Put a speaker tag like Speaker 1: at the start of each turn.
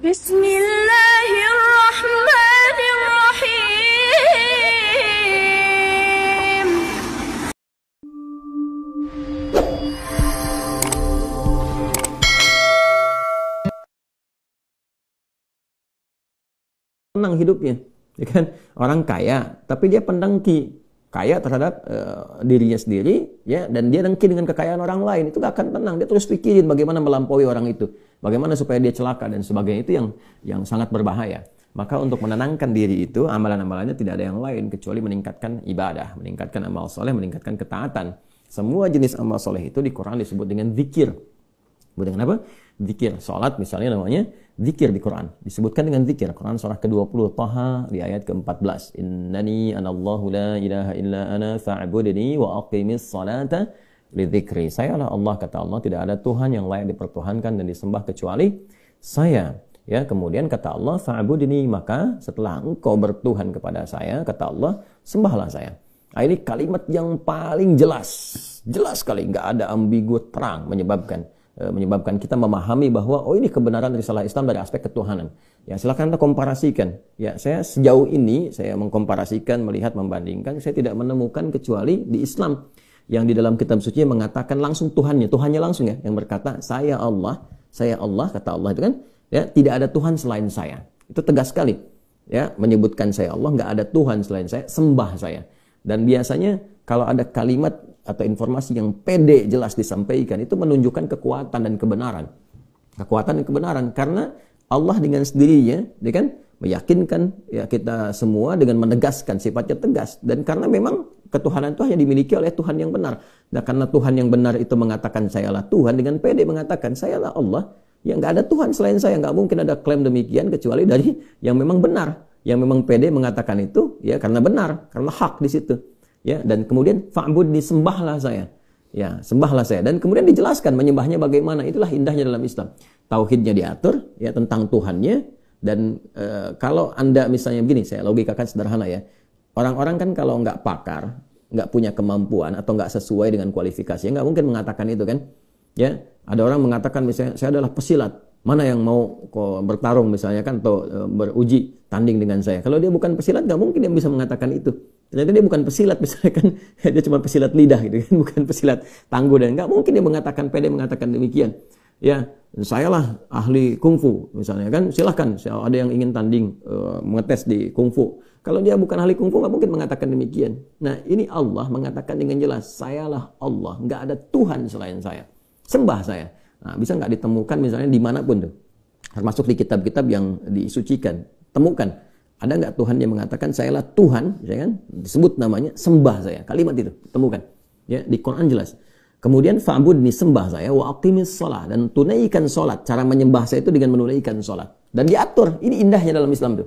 Speaker 1: Bismillahirrahmanirrahim.
Speaker 2: Tenang hidupnya, ya kan? Orang kaya, tapi dia pendengki, kaya terhadap dirinya sendiri, ya, dan dia dengki dengan kekayaan orang lain. Itu gak akan tenang. Dia terus pikirin bagaimana melampaui orang itu, bagaimana supaya dia celaka dan sebagainya. Itu yang sangat berbahaya. Maka untuk menenangkan diri itu, amalan-amalannya tidak ada yang lain kecuali meningkatkan ibadah, meningkatkan amal soleh, meningkatkan ketaatan. Semua jenis amal soleh itu di Quran disebut dengan zikir. Disebut dengan apa? Zikir. Salat misalnya namanya zikir di Quran. Disebutkan dengan zikir. Quran surah ke-20 Taha di ayat ke-14. Innani anallahu la ilaha illa ana fa'budni wa aqimis salata li dzikri. Sayalah Allah, kata Allah, tidak ada Tuhan yang layak dipertuhankan dan disembah kecuali saya. Ya, kemudian kata Allah, fa'budni, maka setelah engkau bertuhan kepada saya, kata Allah, sembahlah saya. Nah, ini kalimat yang paling jelas. Jelas sekali, nggak ada ambigu, terang, menyebabkan kita memahami bahwa oh, ini kebenaran risalah Islam dari aspek ketuhanan. Ya, silakan Anda komparasikan. Ya, saya sejauh ini saya mengkomparasikan, melihat, membandingkan, saya tidak menemukan kecuali di Islam yang di dalam kitab suci mengatakan langsung Tuhannya langsung, ya, yang berkata saya Allah, kata Allah itu kan, ya, tidak ada Tuhan selain saya. Itu tegas sekali. Ya, menyebutkan saya Allah, nggak ada Tuhan selain saya, sembah saya. Dan biasanya kalau ada kalimat atau informasi yang pede jelas disampaikan, itu menunjukkan kekuatan dan kebenaran. Kekuatan dan kebenaran, karena Allah dengan sendirinya, dia kan meyakinkan ya kita semua dengan menegaskan sifatnya tegas. Dan karena memang ketuhanan itu hanya dimiliki oleh Tuhan yang benar. Nah, karena Tuhan yang benar itu mengatakan sayalah Tuhan, dengan pede mengatakan sayalah Allah, ya nggak ada Tuhan selain saya. Nggak mungkin ada klaim demikian kecuali dari yang memang benar, yang memang pede mengatakan itu, ya karena benar, karena hak di situ. Ya, dan kemudian fa'budni, sembahlah saya. Ya, sembahlah saya. Dan kemudian dijelaskan menyembahnya bagaimana. Itulah indahnya dalam Islam. Tauhidnya diatur, ya, tentang Tuhannya. Dan kalau Anda misalnya begini, saya logikakan sederhana, ya. Orang-orang kan kalau nggak pakar, nggak punya kemampuan atau nggak sesuai dengan kualifikasi, nggak mungkin mengatakan itu kan. Ya, ada orang mengatakan misalnya saya adalah pesilat. Mana yang mau bertarung misalnya kan, atau beruji tanding dengan saya. Kalau dia bukan pesilat, nggak mungkin dia bisa mengatakan itu. Ternyata dia bukan pesilat misalnya kan, dia cuma pesilat lidah gitu kan, bukan pesilat tangguh, dan nggak mungkin dia mengatakan, pede mengatakan demikian. Ya, sayalah ahli kungfu misalnya kan, silahkan ada yang ingin tanding mengetes di kungfu. Kalau dia bukan ahli kungfu nggak mungkin mengatakan demikian. Nah, ini Allah mengatakan dengan jelas, sayalah Allah, nggak ada Tuhan selain saya, sembah saya. Nah, bisa nggak ditemukan misalnya dimanapun tuh, termasuk di kitab-kitab yang disucikan, temukan. Ada nggak Tuhan yang mengatakan sayalah Tuhan, ya kan? Disebut namanya, sembah saya. Kalimat itu temukan. Ya, di Quran jelas. Kemudian fa'budni, sembah saya, wa aqimis shalah, dan tunaikan salat. Cara menyembah saya itu dengan menunaikan salat. Dan diatur. Ini indahnya dalam Islam tuh.